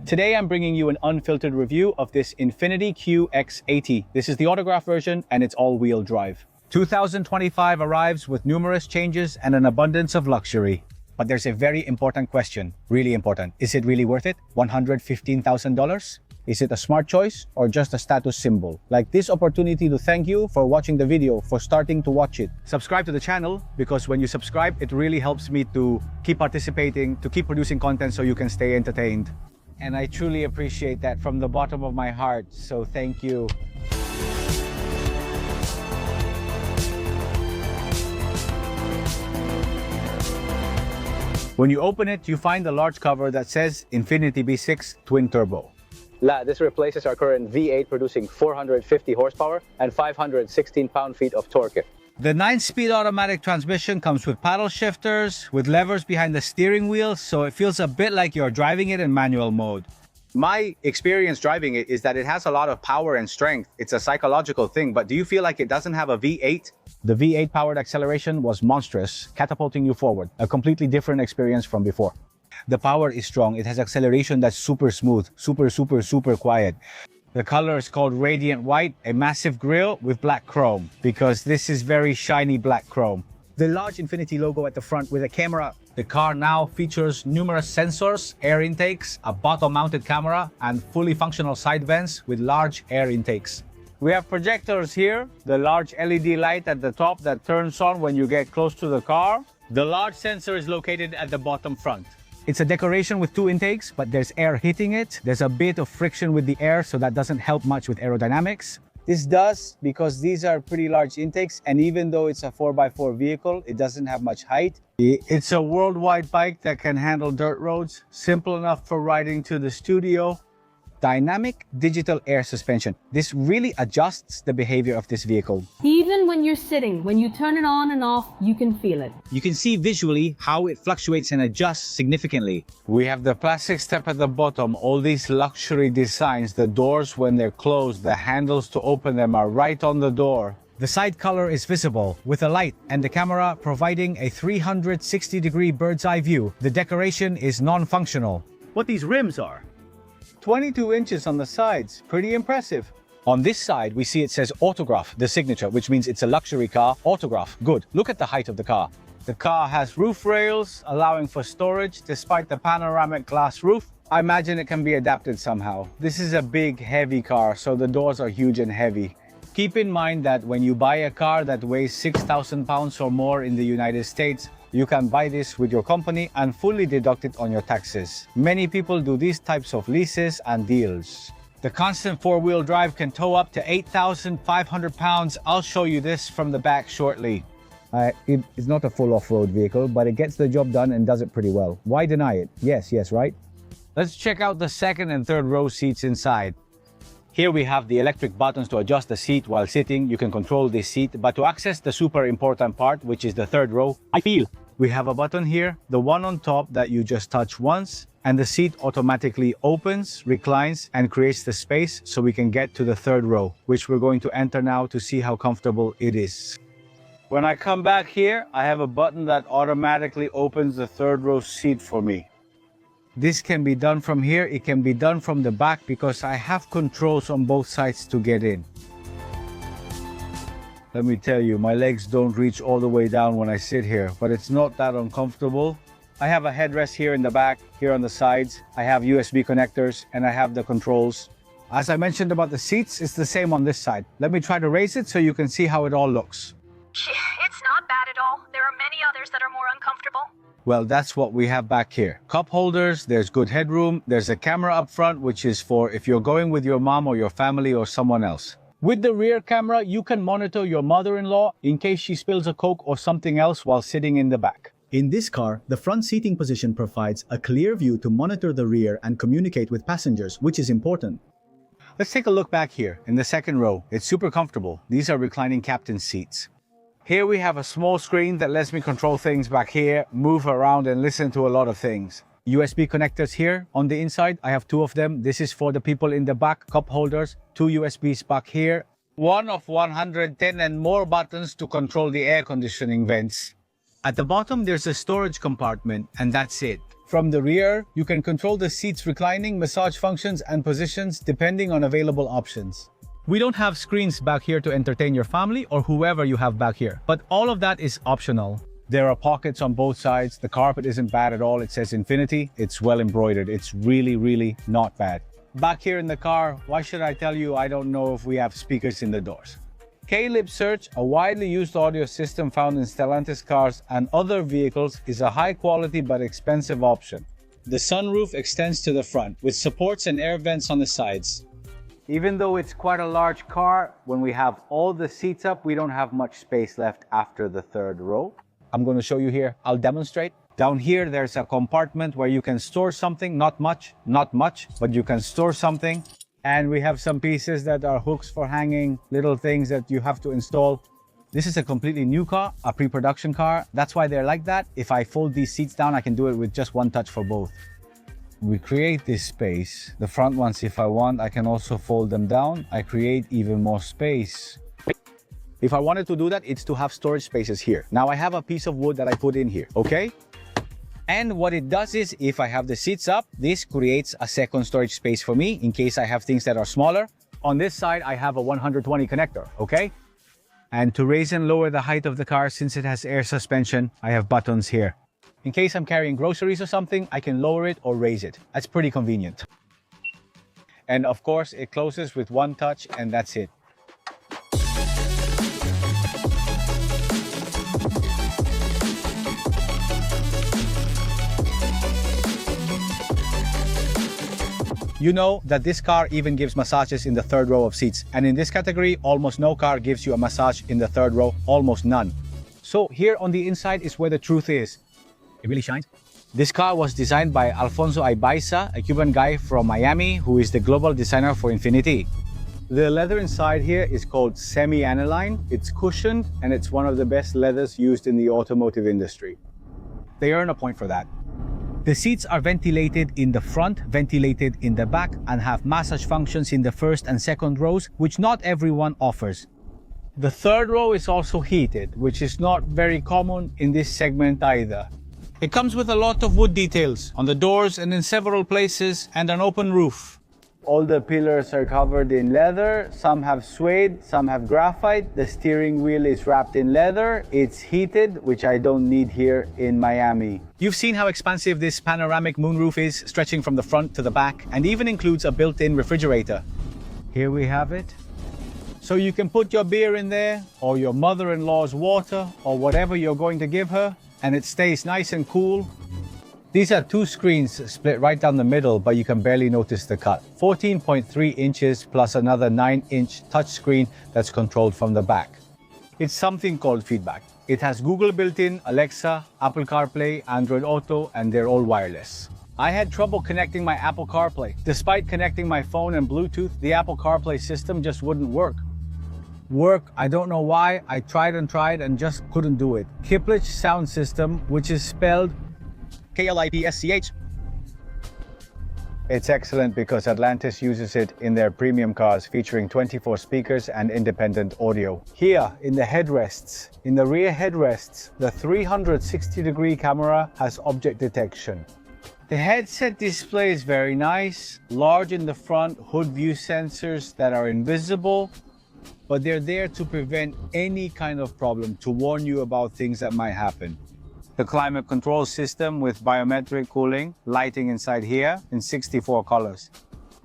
Today I'm bringing you an unfiltered review of this INFINITI QX80. This is the autograph version and it's all-wheel drive. 2025 arrives with numerous changes and an abundance of luxury. But there's a very important question, really important. Is it really worth it? $115,000? Is it a smart choice or just a status symbol? Like this opportunity to thank you for watching the video, for starting to watch it. Subscribe to the channel because when you subscribe, it really helps me to keep participating, to keep producing content so you can stay entertained. And I truly appreciate that from the bottom of my heart, so thank you. When you open it, you find a large cover that says INFINITI V6 Twin Turbo. This replaces our current V8 producing 450 horsepower and 516 pound-feet of torque. The 9-speed automatic transmission comes with paddle shifters, with levers behind the steering wheel, so it feels a bit like you're driving it in manual mode. My experience driving it is that it has a lot of power and strength. It's a psychological thing, but do you feel like it doesn't have a V8? The V8 powered acceleration was monstrous, catapulting you forward, a completely different experience from before. The power is strong. It has acceleration that's super smooth, super quiet. The color is called Radiant White, a massive grille with black chrome, because this is very shiny black chrome. The large INFINITI logo at the front with a camera. The car now features numerous sensors, air intakes, a bottom-mounted camera, and fully functional side vents with large air intakes. We have projectors here, the large LED light at the top that turns on when you get close to the car. The large sensor is located at the bottom front. It's a decoration with 2 intakes, but there's air hitting it. There's a bit of friction with the air, so that doesn't help much with aerodynamics. This does, because these are pretty large intakes, and even though it's a 4x4 vehicle, it doesn't have much height. It's a worldwide bike that can handle dirt roads, simple enough for riding to the studio. Dynamic digital air suspension. This really adjusts the behavior of this vehicle. Even when you're sitting, when you turn it on and off, you can feel it. You can see visually how it fluctuates and adjusts significantly. We have the plastic step at the bottom, all these luxury designs, the doors when they're closed, the handles to open them are right on the door. The side color is visible with a light and the camera providing a 360-degree bird's eye view. The decoration is non-functional. What these rims are? 22 inches on the sides, pretty impressive. On this side, we see it says autograph, the signature, which means it's a luxury car. Autograph, good. Look at the height of the car. The car has roof rails, allowing for storage despite the panoramic glass roof. I imagine it can be adapted somehow. This is a big, heavy car, so the doors are huge and heavy. Keep in mind that when you buy a car that weighs 6,000 pounds or more in the United States, you can buy this with your company and fully deduct it on your taxes. Many people do these types of leases and deals. The constant 4-wheel drive can tow up to 8,500 pounds. I'll show you this from the back shortly. It's not a full off-road vehicle, but it gets the job done and does it pretty well. Why deny it? Yes, right? Let's check out the second and third row seats inside. Here we have the electric buttons to adjust the seat while sitting. You can control this seat, but to access the super important part, which is the third row, we have a button here, the one on top that you just touch once, and the seat automatically opens, reclines, and creates the space so we can get to the third row, which we're going to enter now to see how comfortable it is. When I come back here, I have a button that automatically opens the third row seat for me. This can be done from here, it can be done from the back because I have controls on both sides to get in. Let me tell you, my legs don't reach all the way down when I sit here, but it's not that uncomfortable. I have a headrest here in the back, here on the sides. I have USB connectors and I have the controls. As I mentioned about the seats, it's the same on this side. Let me try to raise it so you can see how it all looks. It's not bad at all. There are many others that are more uncomfortable. Well, that's what we have back here. Cup holders, there's good headroom, there's a camera up front, which is for if you're going with your mom or your family or someone else. With the rear camera, you can monitor your mother-in-law in case she spills a Coke or something else while sitting in the back. In this car, the front seating position provides a clear view to monitor the rear and communicate with passengers, which is important. Let's take a look back here in the second row. It's super comfortable. These are reclining captain seats. Here we have a small screen that lets me control things back here, move around and listen to a lot of things. USB connectors here on the inside. I have 2 of them. This is for the people in the back, cup holders, 2 USBs back here. One of 110 and more buttons to control the air conditioning vents. At the bottom, there's a storage compartment, and that's it. From the rear, you can control the seat's reclining, massage functions, and positions depending on available options. We don't have screens back here to entertain your family or whoever you have back here, but all of that is optional. There are pockets on both sides. The carpet isn't bad at all. It says Infinity. It's well embroidered. It's really not bad. Back here in the car, why should I tell you I don't know if we have speakers in the doors? K-Lip Search, a widely used audio system found in Stellantis cars and other vehicles, is a high quality but expensive option. The sunroof extends to the front with supports and air vents on the sides. Even though it's quite a large car, when we have all the seats up, we don't have much space left after the third row. I'm going to show you here. I'll demonstrate. Down here, there's a compartment where you can store something. Not much, but you can store something. And we have some pieces that are hooks for hanging, little things that you have to install. This is a completely new car, a pre-production car. That's why they're like that. If I fold these seats down, I can do it with just one touch for both. We create this space. The front ones, if I want, I can also fold them down. I create even more space. If I wanted to do that, it's to have storage spaces here. Now I have a piece of wood that I put in here, okay? And what it does is, if I have the seats up, this creates a second storage space for me in case I have things that are smaller. On this side, I have a 120 connector, okay? And to raise and lower the height of the car, since it has air suspension, I have buttons here. In case I'm carrying groceries or something, I can lower it or raise it. That's pretty convenient. And of course, it closes with one touch and that's it. You know that this car even gives massages in the third row of seats. And in this category, almost no car gives you a massage in the third row, almost none. So here on the inside is where the truth is. It really shines. This car was designed by Alfonso Ibaiza, a Cuban guy from Miami, who is the global designer for Infiniti. The leather inside here is called semi-aniline. It's cushioned and it's one of the best leathers used in the automotive industry. They earn a point for that. The seats are ventilated in the front, ventilated in the back, and have massage functions in the first and second rows, which not everyone offers. The third row is also heated, which is not very common in this segment either. It comes with a lot of wood details on the doors and in several places, and an open roof. All the pillars are covered in leather. Some have suede, some have graphite. The steering wheel is wrapped in leather. It's heated, which I don't need here in Miami. You've seen how expansive this panoramic moonroof is, stretching from the front to the back, and even includes a built-in refrigerator. Here we have it. So you can put your beer in there, or your mother-in-law's water, or whatever you're going to give her, and it stays nice and cool. These are two screens split right down the middle, but you can barely notice the cut. 14.3 inches plus another 9-inch touchscreen that's controlled from the back. It's something called feedback. It has Google built-in, Alexa, Apple CarPlay, Android Auto, and they're all wireless. I had trouble connecting my Apple CarPlay. Despite connecting my phone and Bluetooth, the Apple CarPlay system just wouldn't work. I don't know why. I tried and just couldn't do it. Kiplich sound system, which is spelled Klipsch. It's excellent because Atlantis uses it in their premium cars, featuring 24 speakers and independent audio. Here, in the headrests, in the rear headrests, the 360-degree camera has object detection. The headset display is very nice, large in the front, hood view sensors that are invisible, but they're there to prevent any kind of problem, to warn you about things that might happen. The climate control system with biometric cooling, lighting inside here in 64 colors.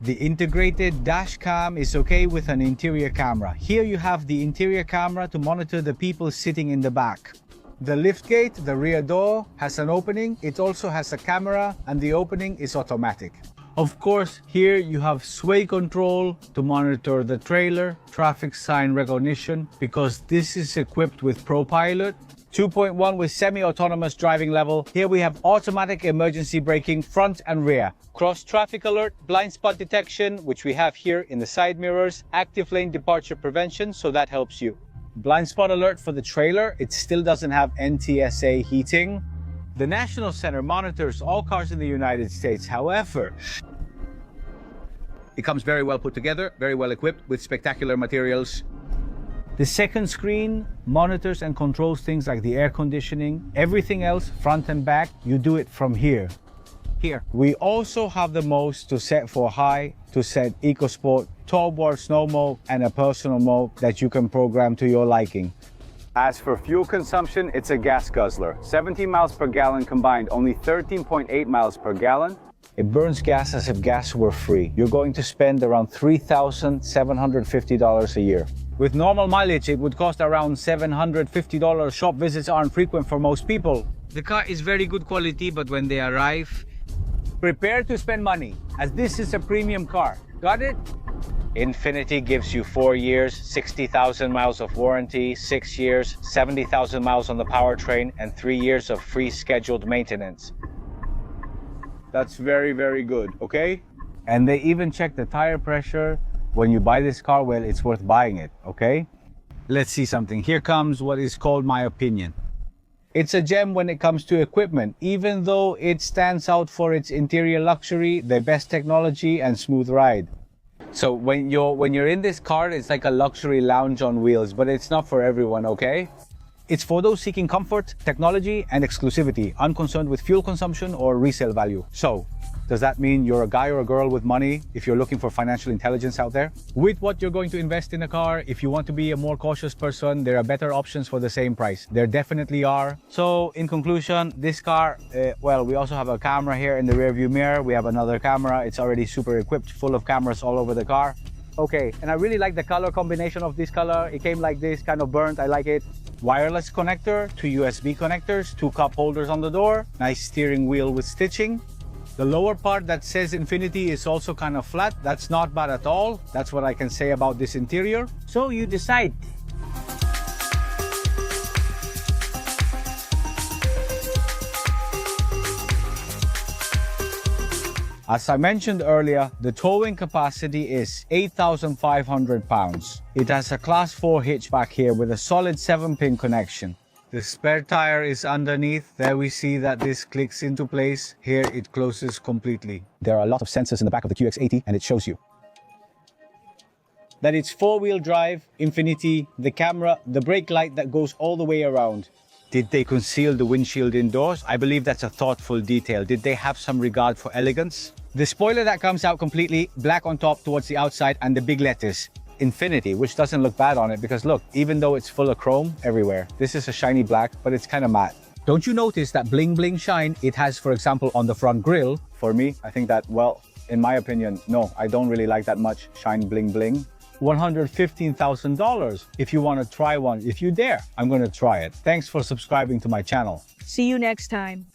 The integrated dash cam is okay with an interior camera. Here you have the interior camera to monitor the people sitting in the back. The liftgate, the rear door, has an opening. It also has a camera and the opening is automatic. Of course, here you have sway control to monitor the trailer, traffic sign recognition, because this is equipped with ProPilot. 2.1 with semi-autonomous driving level. Here we have automatic emergency braking front and rear. Cross traffic alert, blind spot detection, which we have here in the side mirrors. Active lane departure prevention, so that helps you. Blind spot alert for the trailer. It still doesn't have NTSA heating. The National Center monitors all cars in the United States. However, it comes very well put together, very well equipped with spectacular materials. The second screen monitors and controls things like the air conditioning. Everything else, front and back, you do it from here. here. We also have the modes to set for high, to set eco sport, tall board snow mode, and a personal mode that you can program to your liking. As for fuel consumption, it's a gas guzzler. 17 miles per gallon combined, only 13.8 miles per gallon. It burns gas as if gas were free. You're going to spend around $3,750 a year. With normal mileage, it would cost around $750. Shop visits aren't frequent for most people. The car is very good quality, but when they arrive, prepare to spend money, as this is a premium car. Got it? Infiniti gives you 4 years, 60,000 miles of warranty, 6 years, 70,000 miles on the powertrain, and 3 years of free scheduled maintenance. That's very, very good, okay? And they even check the tire pressure when you buy this car. Well, it's worth buying it, okay? Let's see something. Here comes what is called my opinion. It's a gem when it comes to equipment, even though it stands out for its interior luxury, the best technology, and smooth ride. So when you're in this car, it's like a luxury lounge on wheels, but it's not for everyone, okay? It's for those seeking comfort, technology, and exclusivity, unconcerned with fuel consumption or resale value. So, does that mean you're a guy or a girl with money if you're looking for financial intelligence out there? With what you're going to invest in a car, if you want to be a more cautious person, there are better options for the same price. There definitely are. So, in conclusion, this car, well, we also have a camera here in the rearview mirror. We have another camera. It's already super equipped, full of cameras all over the car. Okay, and I really like the color combination of this color. It came like this, kind of burnt. I like it. Wireless connector, 2 USB connectors, 2 cup holders on the door, nice steering wheel with stitching. The lower part that says Infiniti is also kind of flat. That's not bad at all. That's what I can say about this interior. So you decide. As I mentioned earlier, the towing capacity is 8,500 pounds. It has a Class 4 hatchback here with a solid 7-pin connection. The spare tire is underneath. There we see that this clicks into place. Here it closes completely. There are a lot of sensors in the back of the QX80, and it shows you that it's 4-wheel drive, Infiniti, the camera, the brake light that goes all the way around. Did they conceal the windshield indoors? I believe that's a thoughtful detail. Did they have some regard for elegance? The spoiler that comes out completely, black on top towards the outside, and the big letters, Infiniti, which doesn't look bad on it because look, even though it's full of chrome everywhere, this is a shiny black, but it's kind of matte. Don't you notice that bling bling shine it has, for example, on the front grille? For me, I think that, well, in my opinion, no, I don't really like that much shine bling bling. $115,000 if you want to try one. If you dare, I'm going to try it. Thanks for subscribing to my channel. See you next time.